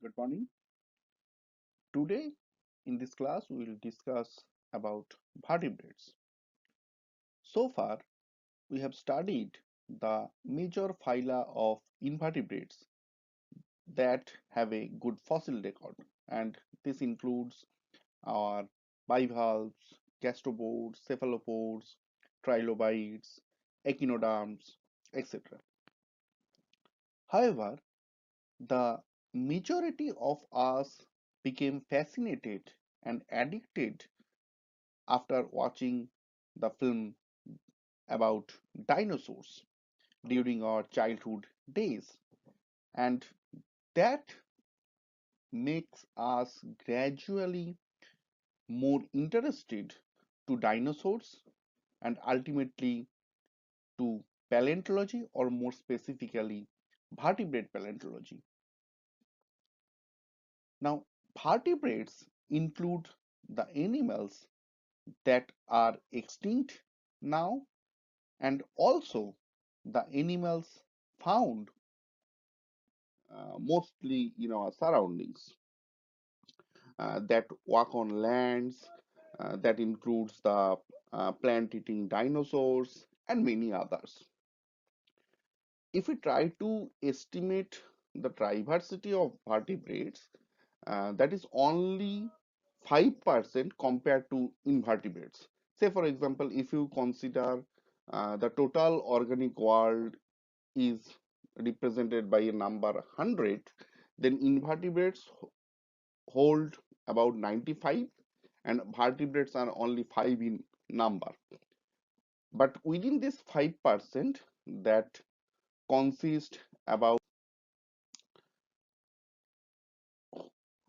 Good morning. Today in this class we will discuss about vertebrates. So far we have studied the major phyla of invertebrates that have a good fossil record, and this includes our bivalves, gastropods, cephalopods, trilobites, echinoderms, etc. However, the majority of us became fascinated and addicted after watching the film about dinosaurs during our childhood days. And that makes us gradually more interested to dinosaurs and ultimately to paleontology, or more specifically vertebrate paleontology. Now, vertebrates include the animals that are extinct now, and also the animals found mostly in our surroundings that walk on lands, that includes the plant-eating dinosaurs and many others. If we try to estimate the diversity of vertebrates, that is only 5% compared to invertebrates. Say, for example, if you consider the total organic world is represented by a number 100, then invertebrates hold about 95 and vertebrates are only 5 in number. But within this 5% that consist about,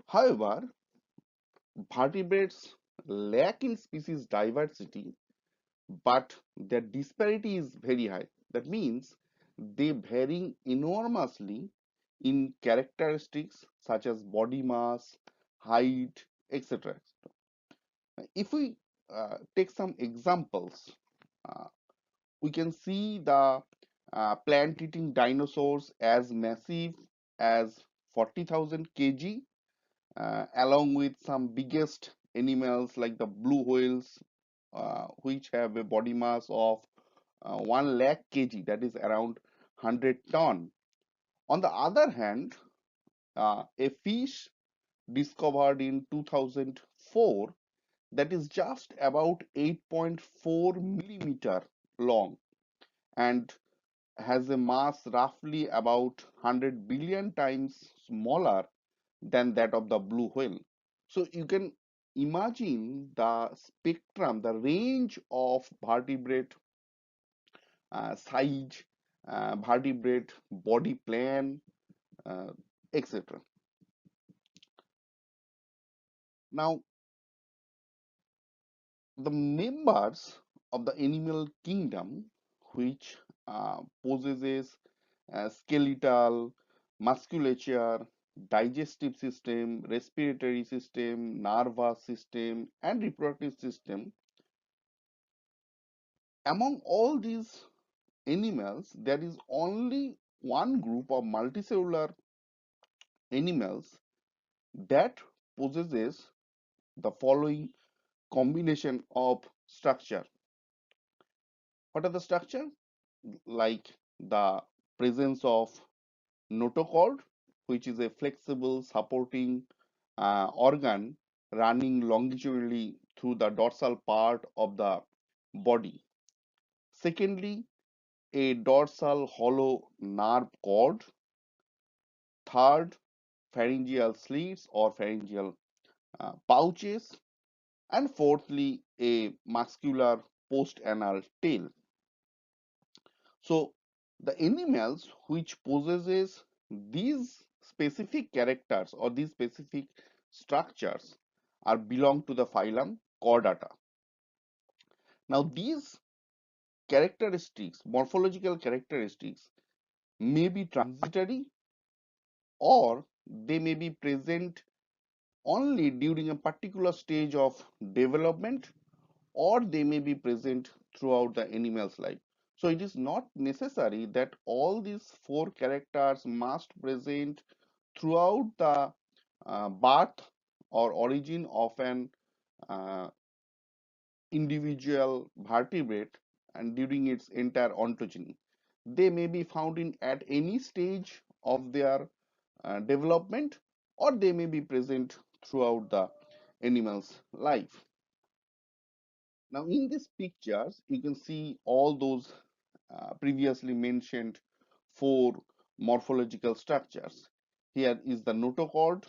however, vertebrates lack in species diversity, but their disparity is very high. That means they vary enormously in characteristics such as body mass, height, etc. If we take some examples, uh, we can see the plant-eating dinosaurs as massive as 40,000 kg, along with some biggest animals like the blue whales, which have a body mass of 1 lakh kg, that is around 100 ton. On the other hand, a fish discovered in 2004 that is just about 8.4 millimeter long and has a mass roughly about 100 billion times smaller than that of the blue whale. So you can imagine the spectrum, the range of vertebrate size, vertebrate body plan, uh, etc. Now, the members of the animal kingdom, which possesses skeletal, musculature, digestive system, respiratory system, nervous system, and reproductive system. Among all these animals, there is only one group of multicellular animals that possesses the following combination of structure. What are the structure? Like the presence of notochord, which is a flexible supporting organ running longitudinally through the dorsal part of the body. Secondly, a dorsal hollow nerve cord. Third, pharyngeal slits or pharyngeal pouches. And fourthly, a muscular post-anal tail. So the animals which possesses these specific characters or these specific structures are belong to the phylum Chordata. Now these characteristics, morphological characteristics, may be transitory or they may be present only during a particular stage of development, or they may be present throughout the animal's life. So it is not necessary that all these four characters must present throughout the birth or origin of an uh, individual vertebrate and during its entire ontogeny. They may be found in at any stage of their development, or they may be present throughout the animal's life. Now, in these pictures, you can see all those previously mentioned four morphological structures. Here is the notochord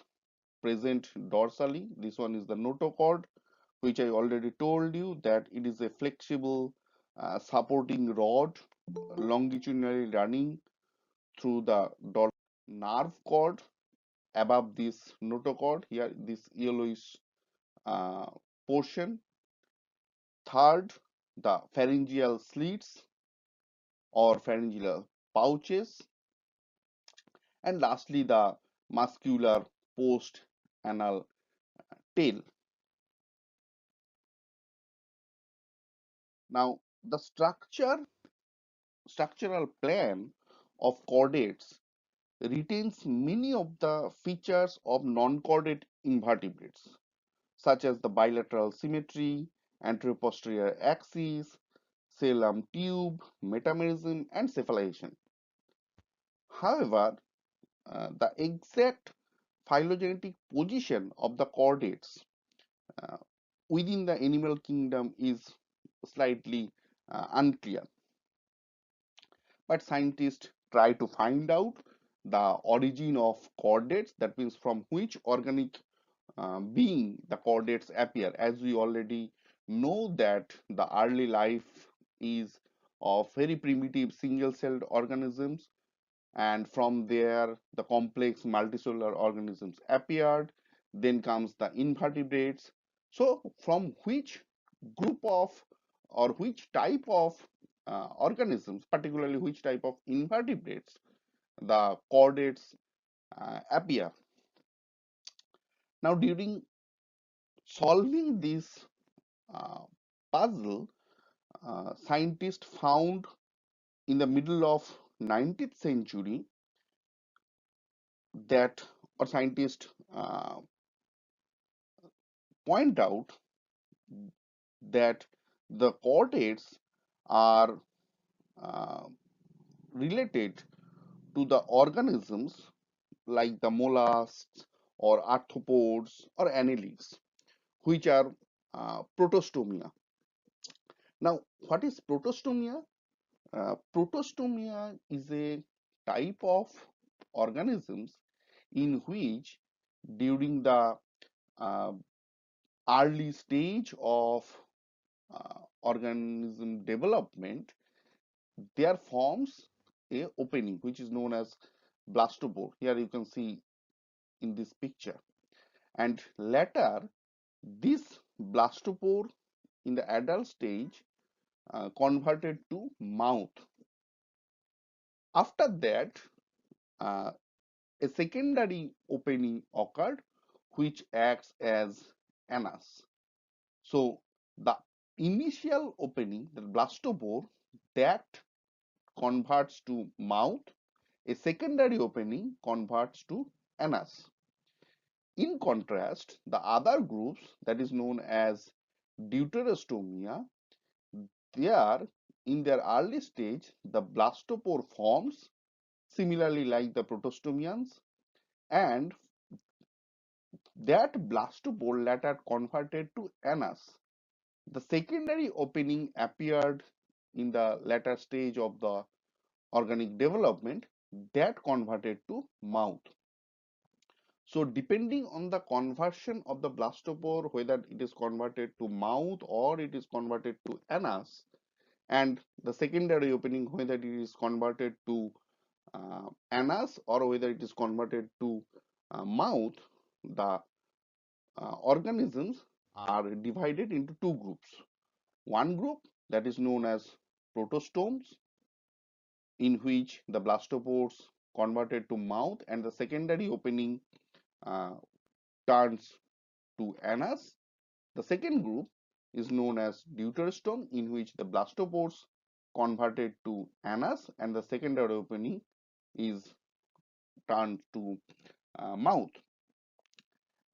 present dorsally. This one is the notochord, which I already told you that it is a flexible supporting rod longitudinally running through the dorsal nerve cord above this notochord. Here, this yellowish uh, portion. Third, the pharyngeal slits or pharyngeal pouches, and lastly, the muscular post anal tail. Now, the structural plan of chordates retains many of the features of non-chordate invertebrates, such as the bilateral symmetry, anteroposterior axis, cellum tube, metamerism, and cephalization. However, the exact phylogenetic position of the chordates uh, within the animal kingdom is slightly unclear, but scientists try to find out the origin of chordates, that means from which organic being the chordates appear. As we already know that the early life is of very primitive single-celled organisms, and from there the complex multicellular organisms appeared. Then comes the invertebrates. So from which group of or which type of organisms, particularly which type of invertebrates, the chordates appear. Now, during solving this uh, puzzle, scientists found in the middle of 19th century that, or scientists point out that the chordates are uh, related to the organisms like the mollusks or arthropods or annelids, which are protostomia. Now, what is protostomia? Protostomia is a type of organisms in which during the uh, early stage of organism development, there forms a opening which is known as blastopore. Here you can see in this picture, and later this blastopore in the adult stage converted to mouth. After that, uh, a secondary opening occurred which acts as anus. So the initial opening, the blastopore, that converts to mouth. A secondary opening converts to anus. In contrast, the other groups, that is known as deuterostomia, they are in their early stage, the blastopore forms similarly like the protostomians, and that blastopore later converted to anus. The secondary opening appeared in the later stage of the organic development, that converted to mouth. So depending on the conversion of the blastopore, whether it is converted to mouth or it is converted to anus, and the secondary opening, whether it is converted to anus or whether it is converted to mouth, the organisms are divided into two groups. One group that is known as protostomes, in which the blastopores converted to mouth and the secondary opening uh, turns to anus. The second group is known as deuterostome, in which the blastopores converted to anus and the secondary opening is turned to mouth.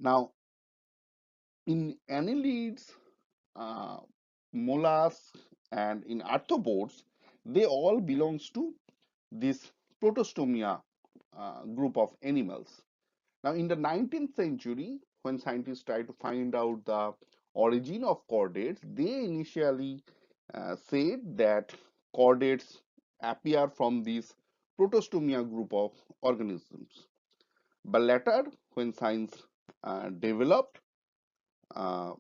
Now, in annelids, uh, mollusks, and in arthropods, they all belongs to this protostomia group of animals. Now, in the 19th century, when scientists tried to find out the origin of chordates, they initially said that chordates appear from this protostomia group of organisms. But later, when science developed, uh,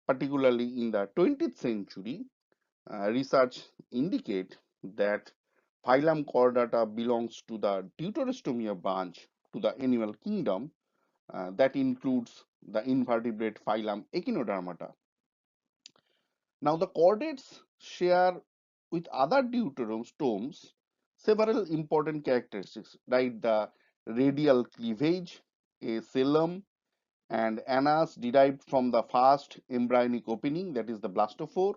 particularly in the 20th century, research indicate that phylum Chordata belongs to the Deuterostomia branch to the animal kingdom that includes the invertebrate phylum Echinodermata. Now, the chordates share with other deuterostomes several important characteristics, right? The radial cleavage, a coelom, and anus derived from the first embryonic opening, that is the blastophore,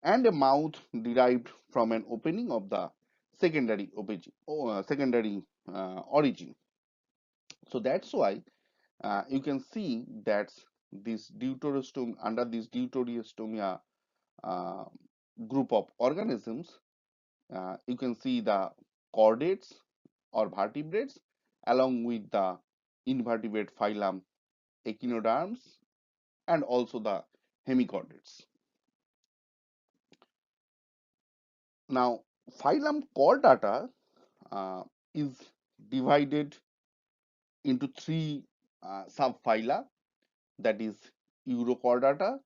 and a mouth derived from an opening of the secondary origin. So that's why you can see that this deuterostom under this deuterostomia uh, group of organisms, you can see the chordates or vertebrates along with the invertebrate phylum echinoderms and also the hemichordates. Now, phylum chordata is divided into three subphyla, that is Urochordata,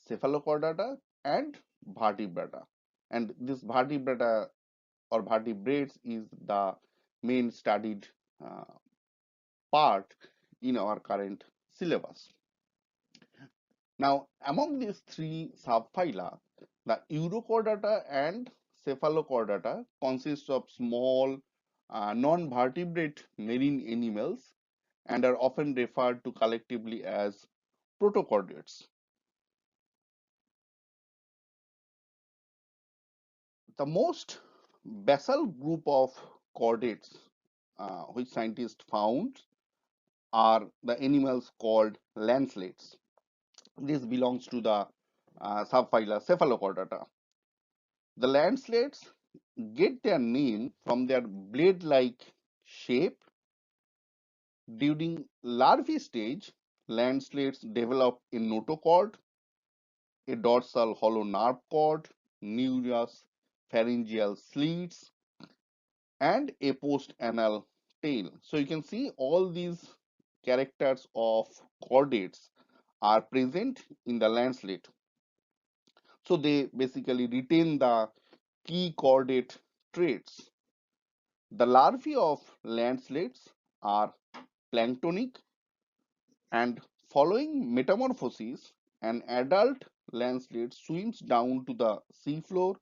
Cephalochordata, and Vertebrata. And this Vertebrata or vertebrates is the main studied uh, part in our current syllabus. Now, among these three subphyla, the Urochordata and Cephalochordata consist of small non-vertebrate marine animals and are often referred to collectively as protochordates. The most basal group of chordates which scientists found are the animals called lancelets. This belongs to the subphyla Cephalochordata. The lancelets get their name from their blade-like shape. During larvae stage, lancelets develop a notochord, a dorsal hollow nerve cord, numerous pharyngeal slits, and a post-anal tail. So you can see all these characters of chordates are present in the lancelet. So they basically retain the key chordate traits. The larvae of lancelets are planktonic, and following metamorphosis, an adult lancelet swims down to the seafloor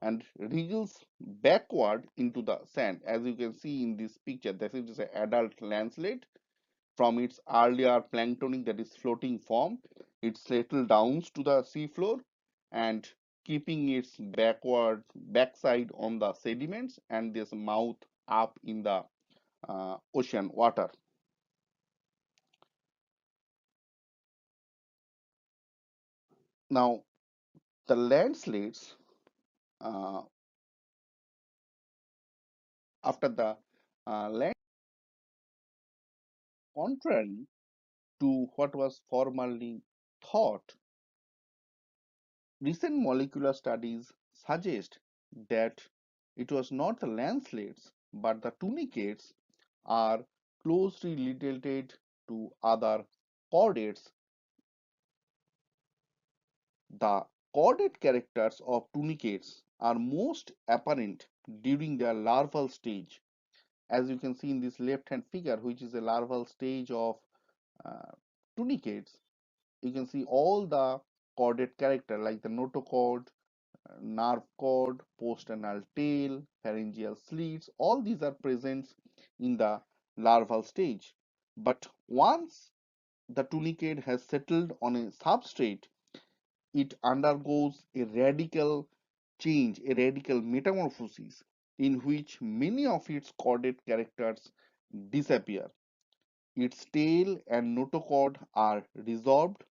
and wriggles backward into the sand. As you can see in this picture, this is an adult lancelet from its earlier planktonic, that is floating form. It settled down to the seafloor and keeping its backside on the sediments and this mouth up in the ocean water. Now, the landslides uh, after the land, contrary to what was formerly thought, recent molecular studies suggest that it was not the lancelets but the tunicates are closely related to other chordates. The chordate characters of tunicates are most apparent during their larval stage, as you can see in this left hand figure, which is a larval stage of uh, tunicates. You can see all the chordate character like the notochord, nerve cord, post-anal tail, pharyngeal slits, all these are present in the larval stage. But once the tunicate has settled on a substrate, it undergoes a radical change, a radical metamorphosis in which many of its chordate characters disappear. Its tail and notochord are resolved,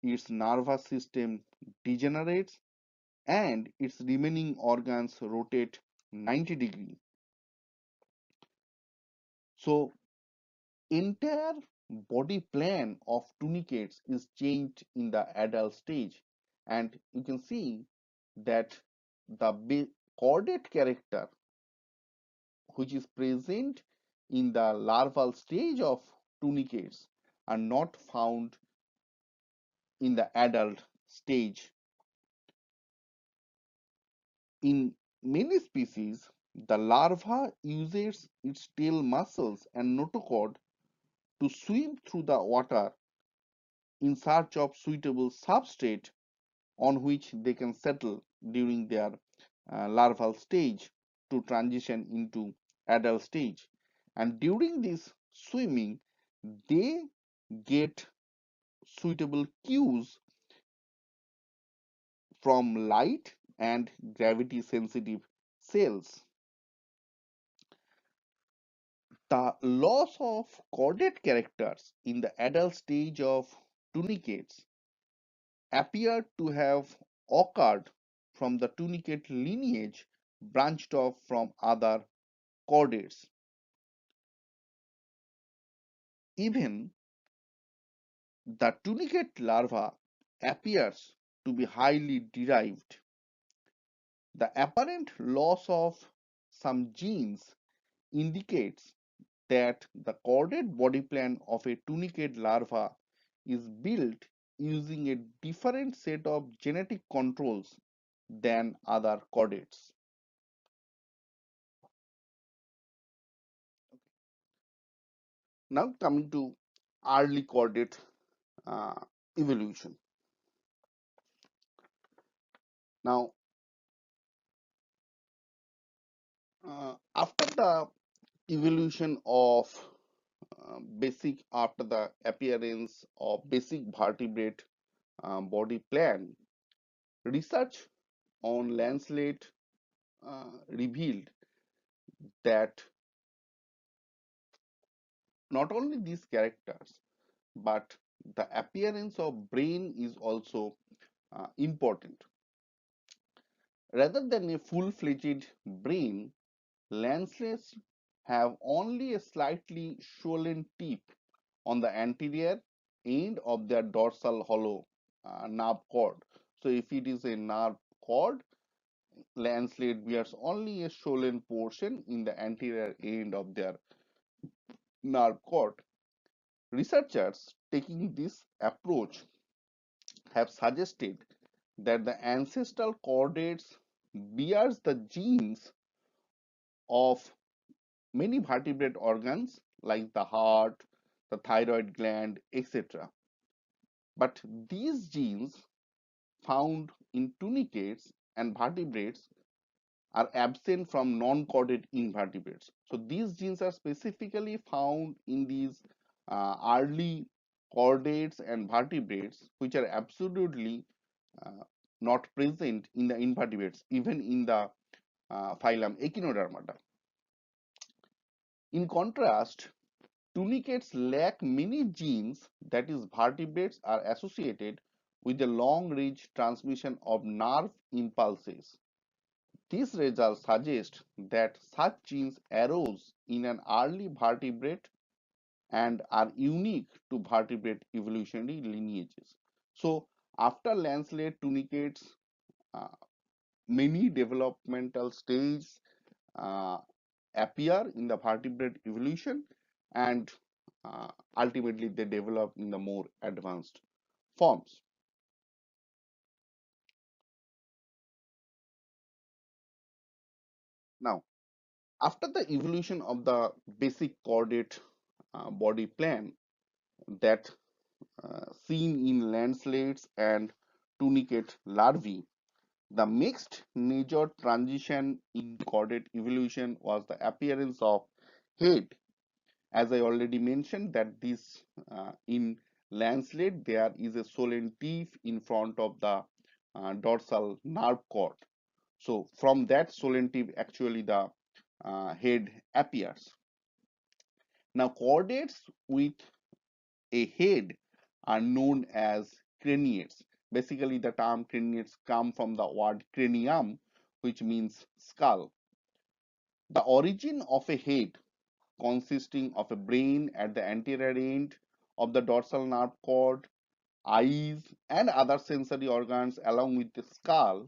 its nervous system degenerates, and its remaining organs rotate 90 degrees. So entire body plan of tunicates is changed in the adult stage, and you can see that the chordate character which is present in the larval stage of tunicates are not found in the adult stage. In many species, the larva uses its tail muscles and notochord to swim through the water in search of suitable substrate on which they can settle during their larval stage to transition into adult stage. And during this swimming, they get suitable cues from light and gravity sensitive cells. The loss of chordate characters in the adult stage of tunicates appear to have occurred from the tunicate lineage branched off from other chordates. Even the tunicate larva appears to be highly derived. The apparent loss of some genes indicates that the chordate body plan of a tunicate larva is built using a different set of genetic controls than other chordates. Now coming to early chordate uh, evolution. Now, after the evolution of basic after the appearance of basic vertebrate body plan, research on Lancelot revealed that not only these characters but the appearance of brain is also important. Rather than a full-fledged brain, lancelets have only a slightly swollen tip on the anterior end of their dorsal hollow nerve cord. So if it is a nerve cord, lancelet bears only a swollen portion in the anterior end of their nerve cord. Researchers taking this approach have suggested that the ancestral chordates bears the genes of many vertebrate organs like the heart, the thyroid gland, etc. But these genes found in tunicates and vertebrates are absent from non-chordate invertebrates. So these genes are specifically found in these early chordates and vertebrates, which are absolutely uh, not present in the invertebrates, even in the phylum Echinodermata. In contrast, tunicates lack many genes, that is, vertebrates are associated with the long range transmission of nerve impulses. This result suggests that such genes arose in an early vertebrate and are unique to vertebrate evolutionary lineages. So, after lancelet tunicates, uh, many developmental stages uh, appear in the vertebrate evolution, and ultimately they develop in the more advanced forms. Now, after the evolution of the basic chordate body plan that seen in lancelets and tunicate larvae, the next major transition in chordate evolution was the appearance of head. As I already mentioned that this in lancelet there is a swollen tip in front of the dorsal nerve cord. So from that swollen tip actually the head appears. Now, chordates with a head are known as craniates. Basically, the term craniates come from the word cranium, which means skull. The origin of a head consisting of a brain at the anterior end of the dorsal nerve cord, eyes, and other sensory organs, along with the skull,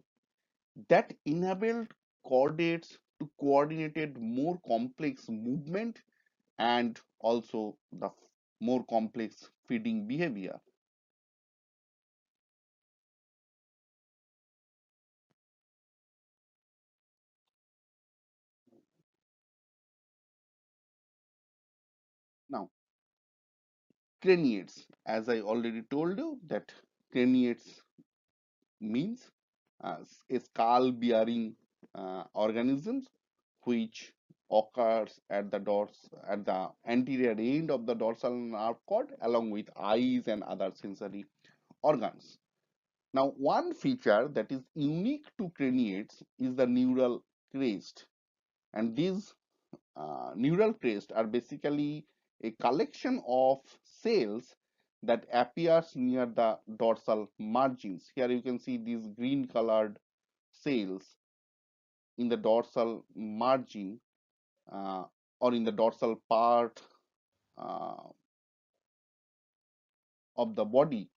that enabled chordates to coordinate more complex movement and also the more complex feeding behavior. Now, craniates, as I already told you, that craniates means a skull bearing organisms which occurs at the anterior end of the dorsal nerve cord along with eyes and other sensory organs. Now, one feature that is unique to craniates is the neural crest, and these neural crests are basically a collection of cells that appears near the dorsal margins. Here you can see these green colored cells in the dorsal margin uh, or in the dorsal part uh, of the body.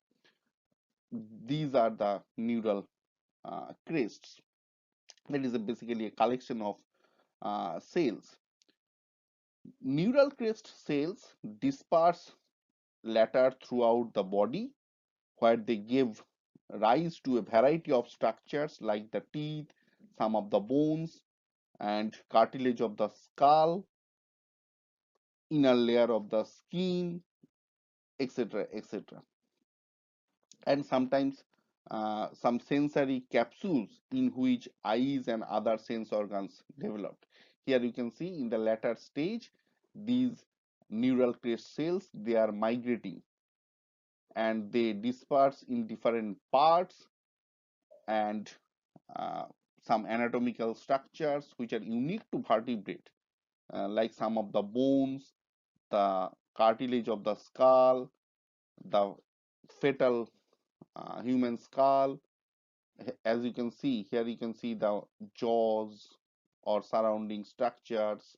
These are the neural crests. That is basically a collection of cells. Neural crest cells disperse later throughout the body where they give rise to a variety of structures like the teeth, some of the bones, and cartilage of the skull, inner layer of the skin, etc. etc. And sometimes some sensory capsules in which eyes and other sense organs developed. Here you can see in the latter stage, these neural crest cells they are migrating and they disperse in different parts and uh, some anatomical structures which are unique to vertebrate, like some of the bones, the cartilage of the skull, the fetal human skull. As you can see here, you can see the jaws or surrounding structures.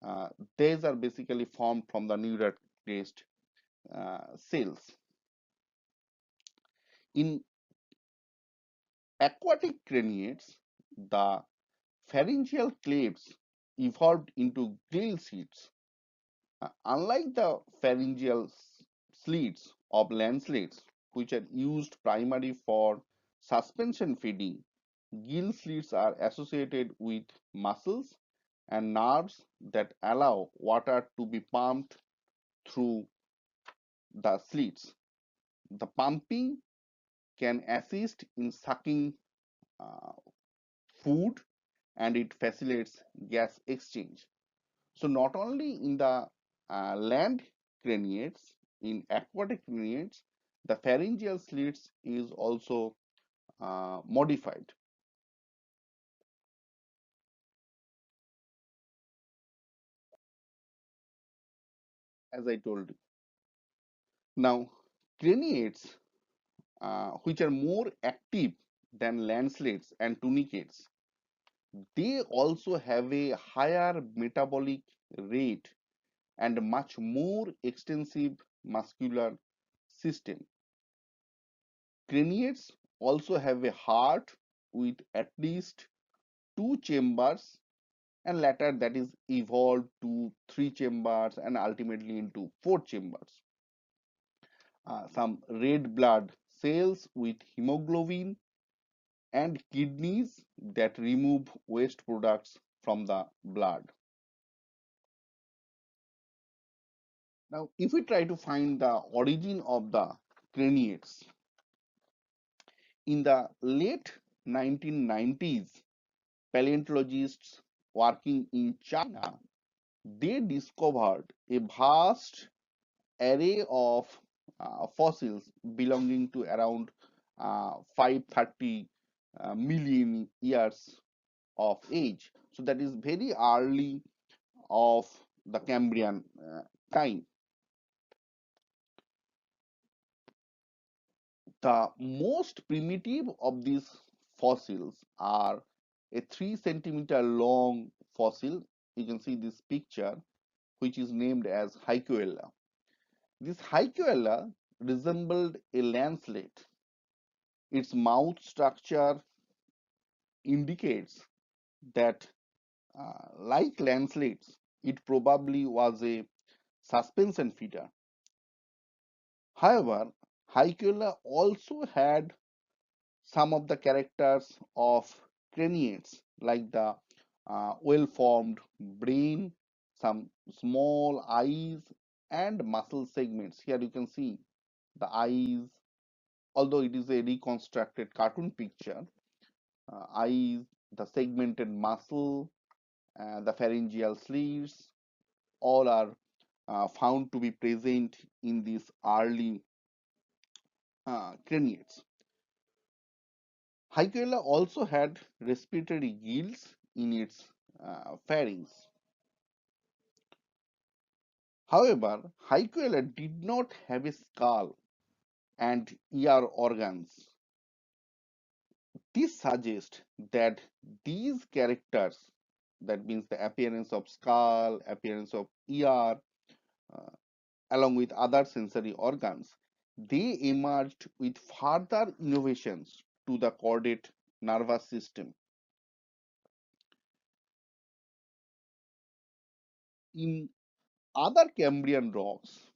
Uh, these are basically formed from the neural crest cells. In aquatic craniates, the pharyngeal clefts evolved into gill slits. Unlike the pharyngeal slits of land slits, which are used primarily for suspension feeding, gill slits are associated with muscles and nerves that allow water to be pumped through the slits. The pumping can assist in sucking uh, food and it facilitates gas exchange. So not only in the land craniates, in aquatic craniates, the pharyngeal slits is also modified, as I told you. Now, craniates, which are more active than land slits and tunicates, they also have a higher metabolic rate and much more extensive muscular system. Craniates also have a heart with at least two chambers and later that is evolved to three chambers and ultimately into four chambers. Some red blood cells with hemoglobin and kidneys that remove waste products from the blood. Now, if we try to find the origin of the craniates, in the late 1990s, paleontologists working in China they discovered a vast array of fossils belonging to around 530 million years of age. So that is very early of the Cambrian time. The most primitive of these fossils are a 3 centimeter long fossil. You can see this picture, which is named as Hycoella. This Hycoella resembled a lancelet. Its mouth structure indicates that, like lancelets, it probably was a suspension feeder. However, Hycoella also had some of the characters of craniates, like the well-formed brain, some small eyes, and muscle segments. Here you can see the eyes, although it is a reconstructed cartoon picture, eyes, the segmented muscle, the pharyngeal sleeves, all are found to be present in these early craniates. Hycoella also had respiratory gills in its pharynx. However, Hycoella did not have a skull and ear organs. This suggests that these characters, that means the appearance of skull, appearance of ear, uh, along with other sensory organs, they emerged with further innovations to the chordate nervous system. In other Cambrian rocks,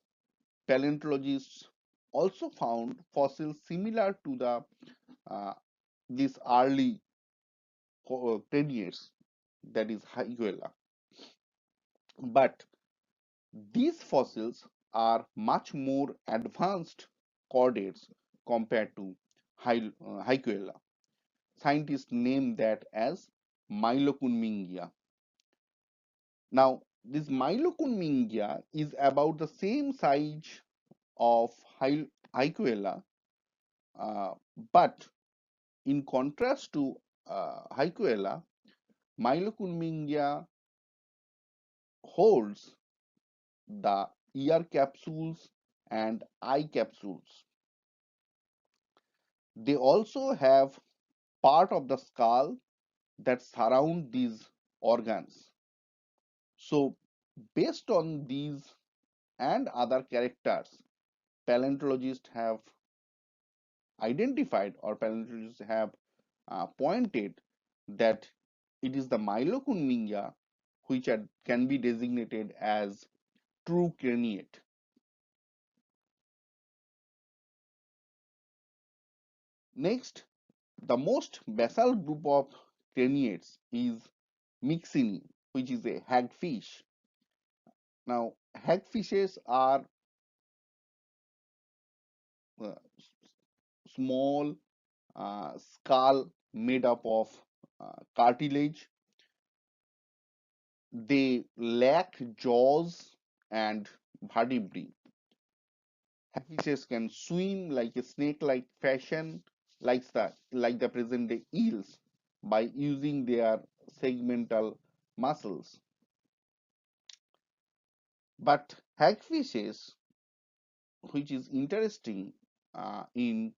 paleontologists also found fossils similar to the these early craniates, that is Hyguela. But these fossils are much more advanced chordates compared to Hyguela. Scientists name that as Mylocunmingia. Now, this Mylocunmingia is about the same size of Hyguela, uh, but in contrast to Hyguela, Mylocunmingia holds the ear capsules and eye capsules. They also have part of the skull that surround these organs. So, based on these and other characters, paleontologists have identified, or paleontologists have pointed that it is the Mylocunmingia which can be designated as true craniate. Next, the most basal group of craniates is Myxini, which is a hagfish. Now, hagfishes are uh, small skull made up of cartilage. They lack jaws and vertebrae. Hagfishes can swim like a snake-like fashion, like the present-day eels, by using their segmental muscles. But hagfishes, which is interesting in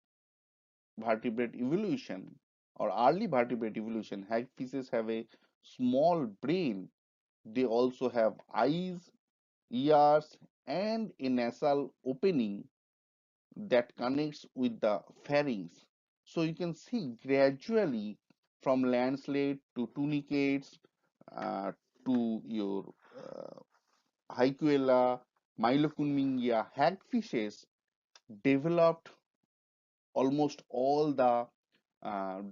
vertebrate evolution or early vertebrate evolution, hagfishes have a small brain. They also have eyes, ears, and a nasal opening that connects with the pharynx. So you can see gradually from landslide to tunicates uh, to your Hyquella, Mylocunmingia, hagfishes developed almost all the uh,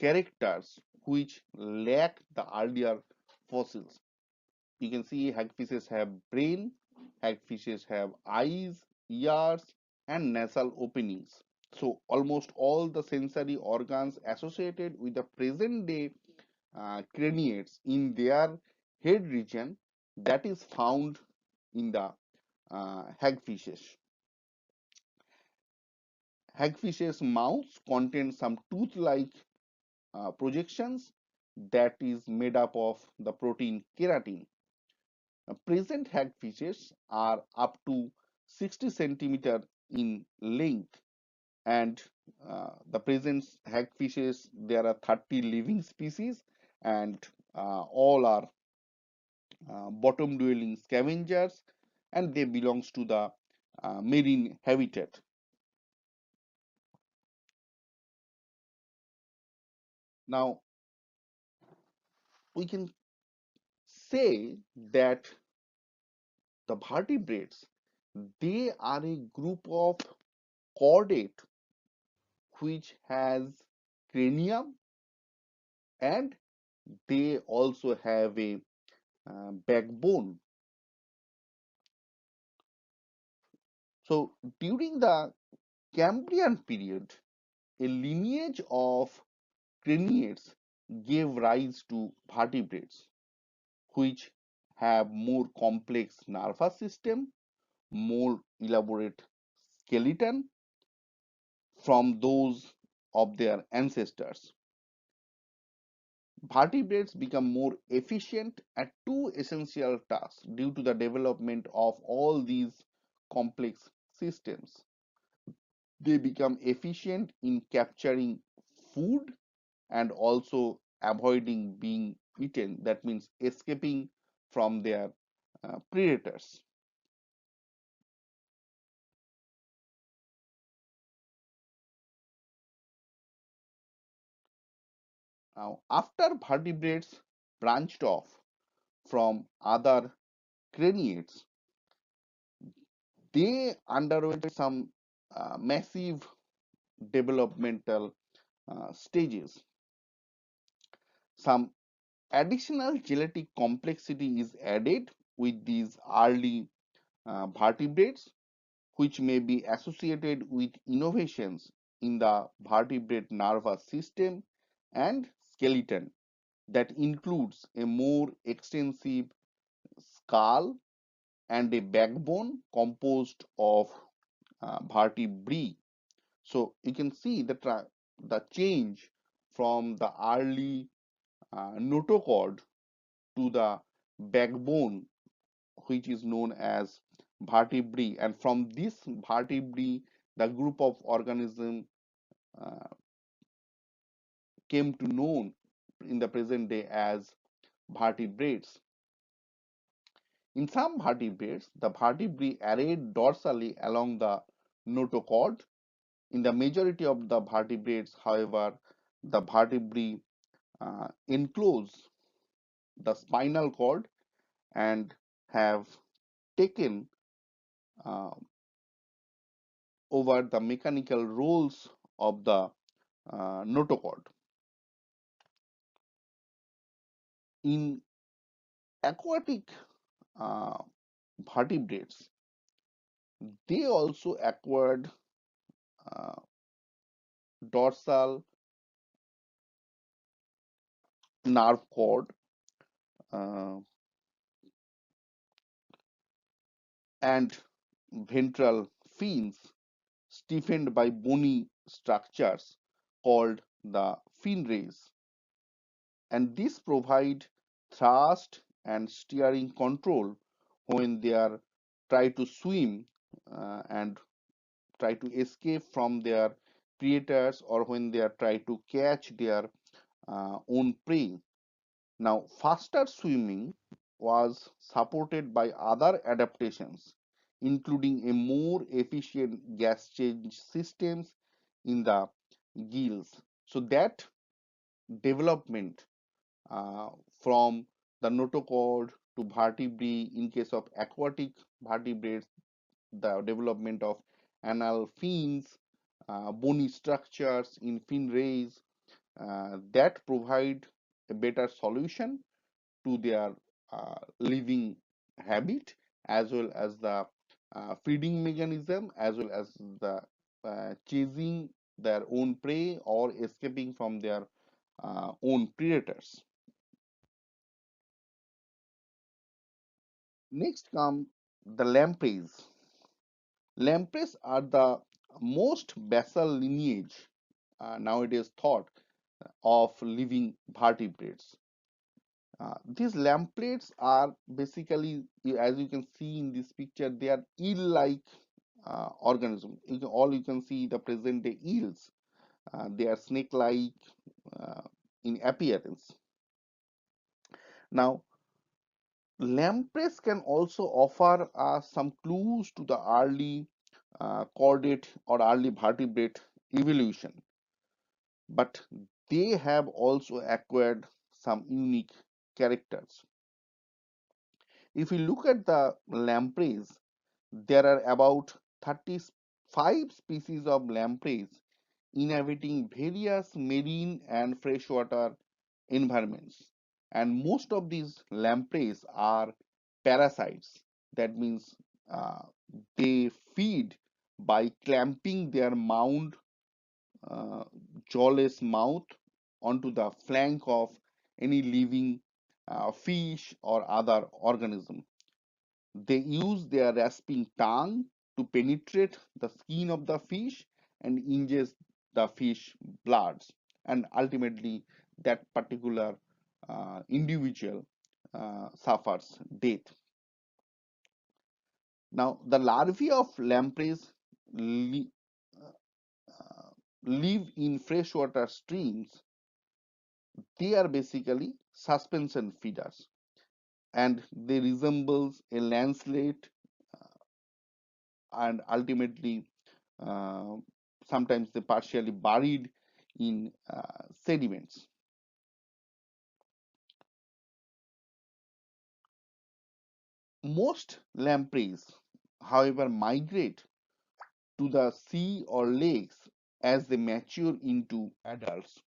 characters which lack the earlier fossils. You can see hagfishes have brain, hagfishes have eyes, ears, and nasal openings. So almost all the sensory organs associated with the present day craniates in their head region, that is found in the hagfishes. Hagfish's mouths contain some tooth-like projections that is made up of the protein keratin. Present hagfishes are up to 60 centimeter in length, and the present hagfishes, there are 30 living species, and all are bottom dwelling scavengers, and they belongs to the marine habitat. Now we can say that the vertebrates, they are a group of chordate which has cranium, and they also have a backbone. So during the Cambrian period, a lineage of craniates gave rise to vertebrates, which have more complex nervous system, more elaborate skeleton from those of their ancestors. Vertebrates become more efficient at two essential tasks due to the development of all these complex systems. They become efficient in capturing food and also avoiding being eaten. That means escaping from their predators. Now, after vertebrates branched off from other craniates, they underwent some massive developmental stages. Some additional genetic complexity is added with these early vertebrates, which may be associated with innovations in the vertebrate nervous system and skeleton that includes a more extensive skull and a backbone composed of vertebrae. So you can see the change from the early notochord to the backbone, which is known as vertebrae, and from this vertebrae, the group of organism uh, came to known in the present day as vertebrates. In some vertebrates, the vertebrae arrayed dorsally along the notochord. In the majority of the vertebrates, however, the vertebrae enclose the spinal cord and have taken uh, over the mechanical roles of the notochord. In aquatic uh, vertebrates, they also acquired uh, dorsal nerve cord uh, and ventral fins stiffened by bony structures called the fin rays, and this provide thrust and steering control when they are try to swim and try to escape from their predators, or when they are try to catch their own prey. Now, faster swimming was supported by other adaptations, including a more efficient gas change systems in the gills. So that development uh, from the notochord to vertebrae, in case of aquatic vertebrates, the development of anal fins, bony structures in fin rays, that provide a better solution to their living habit, as well as the feeding mechanism, as well as the chasing their own prey or escaping from their own predators. Next come the lampreys. Lampreys are the most basal lineage nowadays thought of living vertebrates. These lampreys are basically, as you can see in this picture, they are eel-like organism. All you can see the present day eels. They are snake-like uh, in appearance. Now, lampreys can also offer some clues to the early chordate or early vertebrate evolution, but they have also acquired some unique characters. If you look at the lampreys, there are about 35 species of lampreys inhabiting various marine and freshwater environments. And most of these lampreys are parasites. That means uh, they feed by clamping their uh, jawless mouth onto the flank of any living fish or other organism. They use their rasping tongue to penetrate the skin of the fish and ingest the fish bloods, and ultimately that particular individual suffers death. Now, the larvae of lampreys li- uh, live in freshwater streams. They are basically suspension feeders, and they resemble a lancelet, and ultimately uh, sometimes they partially buried in sediments. Most lampreys, however, migrate to the sea or lakes as they mature into adults.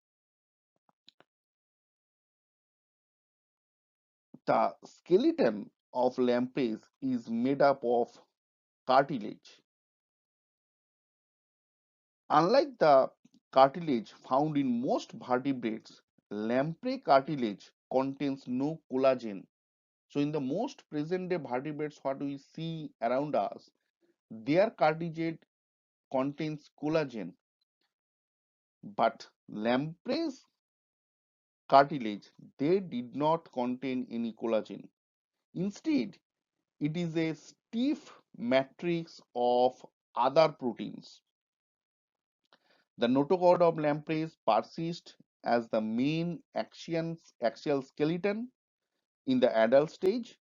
The skeleton of lampreys is made up of cartilage. Unlike the cartilage found in most vertebrates, lamprey cartilage contains no collagen. So, in the most present day vertebrates, what we see around us, their cartilage contains collagen, but lamprey's cartilage, they did not contain any collagen. Instead, it is a stiff matrix of other proteins. The notochord of lampreys persists as the main axial skeleton in the adult stage,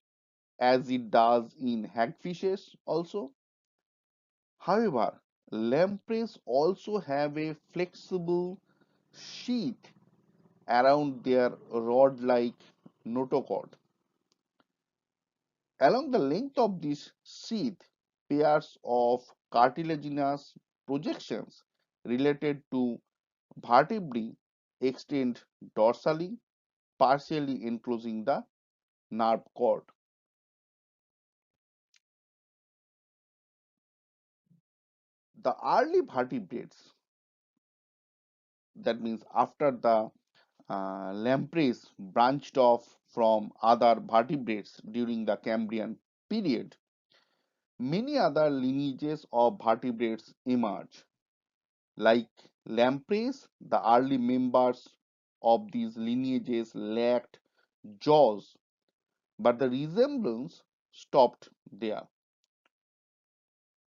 as it does in hagfishes also. However, lampreys also have a flexible sheath around their rod-like notochord. Along the length of this sheath, pairs of cartilaginous projections related to vertebrae extend dorsally, partially enclosing the nerve cord. The early vertebrates, that means after the lampreys branched off from other vertebrates during the Cambrian period, many other lineages of vertebrates emerge. Like lampreys, the early members of these lineages lacked jaws, but the resemblance stopped there.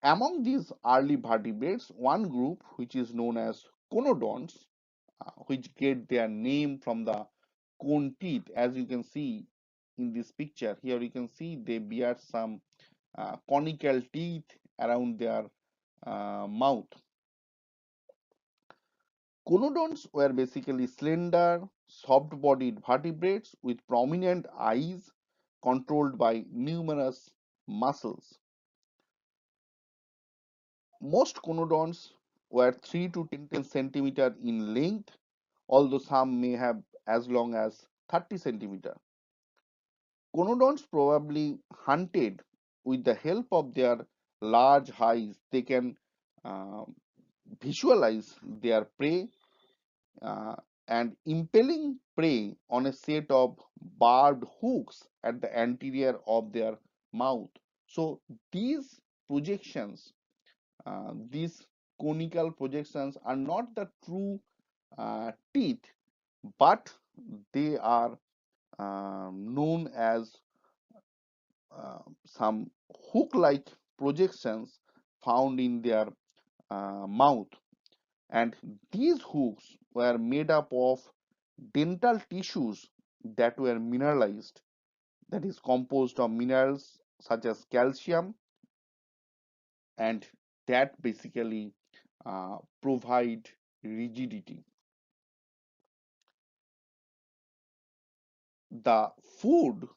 Among these early vertebrates, one group, which is known as conodonts, which get their name from the cone teeth, as you can see in this picture. Here you can see they bear some conical teeth around their mouth. Conodonts were basically slender, soft-bodied vertebrates with prominent eyes controlled by numerous muscles. Most conodonts were 3 to 10 centimeter in length, although some may have as long as 30 centimeter. Conodonts probably hunted with the help of their large eyes. They can uh, visualize their prey uh, and impaling prey on a set of barbed hooks at the anterior of their mouth. So these projections, these conical projections are not the true teeth, but they are known as some hook-like projections found in their mouth, and these hooks were made up of dental tissues that were mineralized, that is composed of minerals such as calcium, and that basically provide rigidity. The food,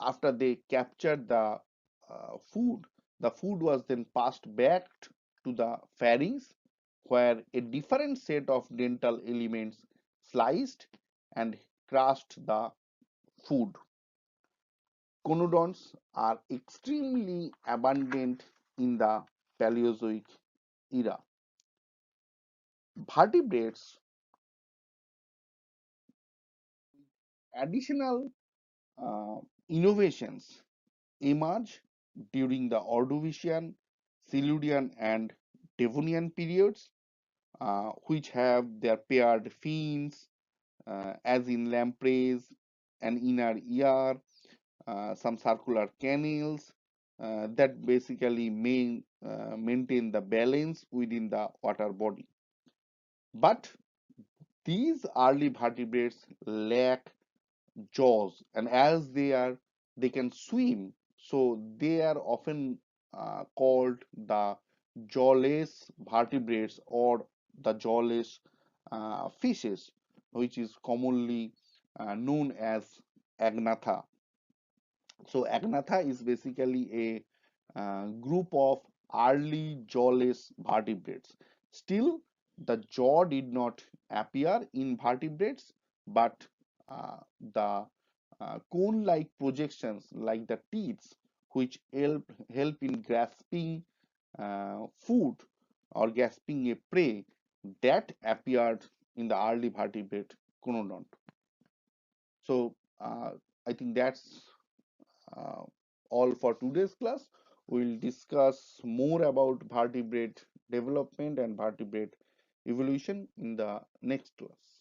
after they captured food, the food was then passed back to the pharynx, where a different set of dental elements sliced and crushed the food. Conodonts are extremely abundant in the Paleozoic era. Vertebrates, additional uh, innovations emerge during the Ordovician, Silurian, and Devonian periods, which have their paired fins, as in lampreys, an inner ear, some circular canals that basically maintain the balance within the water body. But these early vertebrates lack jaws, and as they can swim, so they are often called the jawless vertebrates or the jawless fishes, which is commonly known as agnatha. So agnatha is basically a group of early jawless vertebrates. Still, the jaw did not appear in vertebrates, but the cone-like projections, like the teeth, which help in grasping food or grasping a prey, that appeared in the early vertebrate conodont. So I think that's uh, all for today's class. We'll discuss more about vertebrate development and vertebrate evolution in the next class.